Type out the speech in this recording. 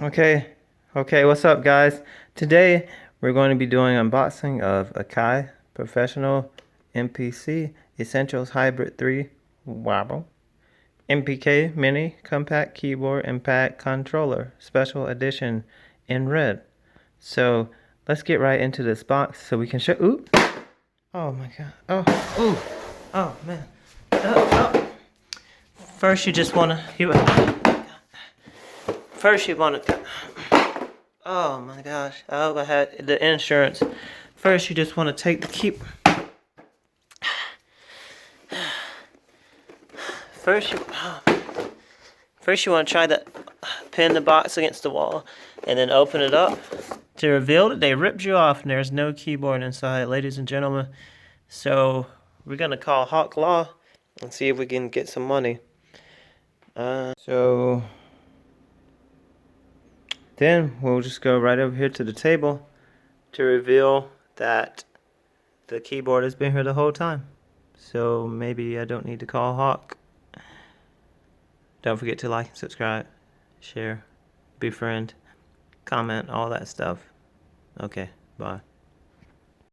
Okay, what's up guys? Today we're going to be doing unboxing of Akai Professional MPC Essentials Hybrid 3 Wobble MPK Mini Compact Keyboard and Pad Controller Special Edition in red. So let's get right into this box so we can show. Oop! Oh my god. Oh, ooh. Oh man. Oh. First you just wanna First you wanna Oh my gosh, I hope I had the insurance. First, you just want to take the keep. First, you want to try to pin the box against the wall, and then open it up. To reveal that they ripped you off, and there's no keyboard inside, ladies and gentlemen. So we're gonna call Hawk Law and see if we can get some money. So then we'll just go right over here to the table to reveal that the keyboard has been here the whole time. So maybe I don't need to call Hawk. Don't forget to like and subscribe, share, befriend, comment, all that stuff. Okay, bye.